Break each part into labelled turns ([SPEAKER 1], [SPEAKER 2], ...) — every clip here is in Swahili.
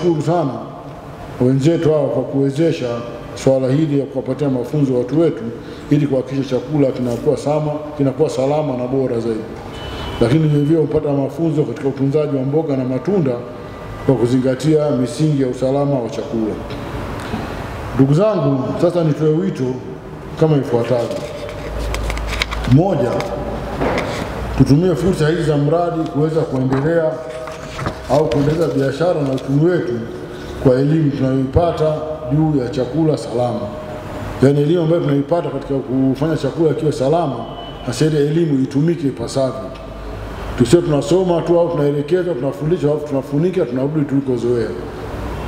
[SPEAKER 1] tunawashukuru sana wenzetu hao kwa kuwezesha swala hili ya kuwapatia mafunzo watu wetu ili kuhakikisha chakula kinakuwa salama na bora zaidi. Lakini vile kupata mafunzo katika utunzaji wa mboga na matunda kwa kuzingatia misingi ya usalama wa chakula. Ndugu zangu, sasa nitoe wito kama ifuatavyo. Moja, tutumie fursa hizi za mradi kuweza kuendelea au kuendeleza biashara na uchumi wetu kwa elimu tunayoipata juu ya chakula salama. Yaani elimu ambayo tunaipata katika kufanya chakula kiwe salama, hasa ile elimu itumike ipasavyo. Tusio tunasoma tu au tunaelekeza, tunafundisha au tunafunika, tunarudi tulikozoea.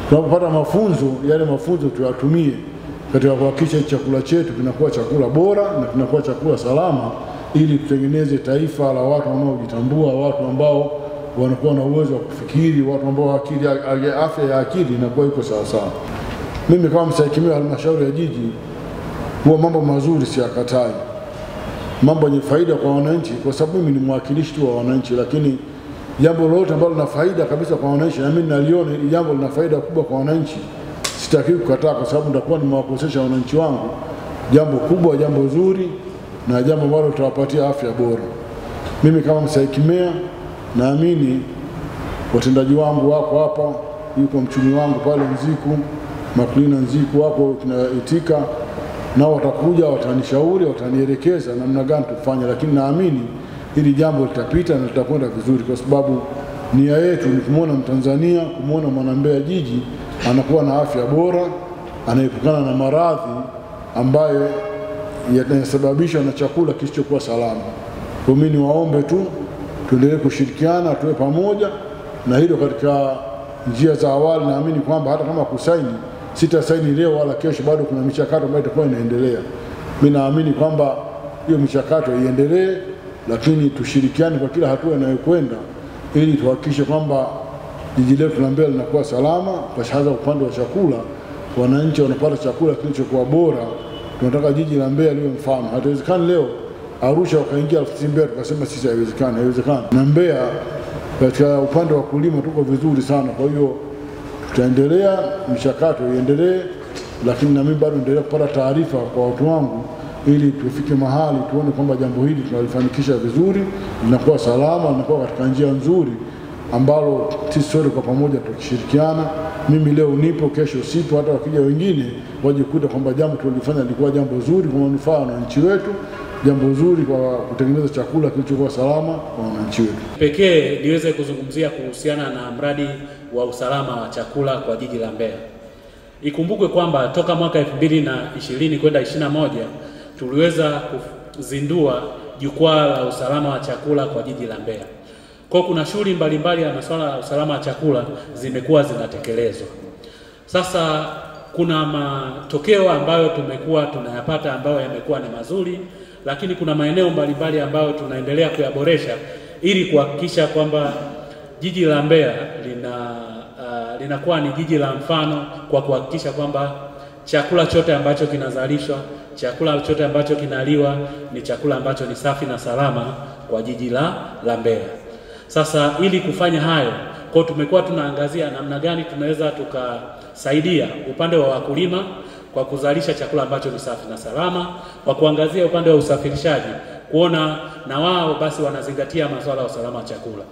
[SPEAKER 1] Tunapopata mafunzo, yale mafunzo tuyatumie katika kuhakikisha chakula chetu kinakuwa chakula bora na kinakuwa chakula salama, ili tutengeneze taifa la watu wanaojitambua, watu ambao wanakuwa na uwezo wa kufikiri, watu ambao afya ya akili inakuwa iko sawa sawa. Mimi kama msaikimu wa halmashauri ya jiji, huwa mambo mazuri siyakatai, mambo yenye faida kwa wananchi, kwa sababu mimi ni mwakilishi tu wa wananchi. Lakini jambo lolote ambalo lina faida kabisa kwa wananchi, na mimi naliona hili jambo lina faida kubwa kwa wananchi, sitaki kukataa, kwa sababu nitakuwa nimewakosesha wananchi wangu jambo kubwa, jambo zuri na jambo ambalo litawapatia afya bora. Mimi kama msaikimu naamini watendaji wangu wako hapa, yuko mchumi wangu pale Nziku, Maklina Nziku wako tunaitika, nao watakuja watanishauri, watanielekeza namna gani tufanye. Lakini naamini hili jambo litapita na litakwenda vizuri, kwa sababu nia yetu ni kumuona Mtanzania, kumuona Mwanambeya jiji anakuwa na afya bora, anaepukana na maradhi ambayo yanasababishwa na chakula kisichokuwa salama. Kwa mimi niwaombe tu tuendelee kushirikiana, tuwe pamoja na hilo. Katika njia za awali naamini kwamba hata kama kusaini, sitasaini leo wala kesho, bado kuna michakato ambayo itakuwa inaendelea. Mimi naamini kwamba hiyo michakato iendelee, lakini tushirikiane kwa kila hatua inayokwenda ili tuhakikishe kwamba jiji letu la Mbeya linakuwa salama, kwa hasa upande wa chakula, wananchi wanapata chakula kilichokuwa bora. Tunataka jiji la Mbeya liwe mfano. Haiwezekani leo Arusha wakaingia Mbeya tukasema sisi haiwezekani. Na Mbeya katika upande wa kulima tuko vizuri sana. Kwa hiyo tutaendelea, mchakato iendelee, lakini na mimi bado naendelea kupata taarifa kwa watu wangu ili tufike mahali tuone kwamba jambo hili tunalifanikisha vizuri, linakuwa salama, linakuwa katika njia nzuri ambalo sisi sote kwa pamoja tukishirikiana. Mimi leo nipo, kesho sipo, hata wakija wengine waje kukuta kwamba jambo tulilofanya lilikuwa jambo zuri kwa manufaa ya wananchi wetu, jambo zuri kwa kutengeneza chakula kilichokuwa salama kwa wananchi wetu.
[SPEAKER 2] Pekee niweze kuzungumzia kuhusiana na mradi wa usalama wa chakula kwa jiji la Mbeya. Ikumbukwe kwamba toka mwaka 2020 kwenda 21 tuliweza kuzindua jukwaa la usalama wa chakula kwa jiji la Mbeya. Kwa kuna shughuli mbalimbali ya masuala ya usalama wa chakula zimekuwa zinatekelezwa. Sasa kuna matokeo ambayo tumekuwa tunayapata ambayo yamekuwa ni mazuri, lakini kuna maeneo mbalimbali ambayo tunaendelea kuyaboresha ili kuhakikisha kwamba jiji la Mbeya linakuwa ni jiji la mfano, kwa kuhakikisha kwamba chakula chote ambacho kinazalishwa, chakula chote ambacho kinaliwa ni chakula ambacho ni safi na salama kwa jiji la Mbeya. Sasa ili kufanya hayo, kwa tumekuwa tunaangazia namna gani tunaweza tukasaidia upande wa wakulima kwa kuzalisha chakula ambacho ni safi na salama, kwa kuangazia upande wa usafirishaji, kuona na wao basi wanazingatia masuala ya usalama wa chakula.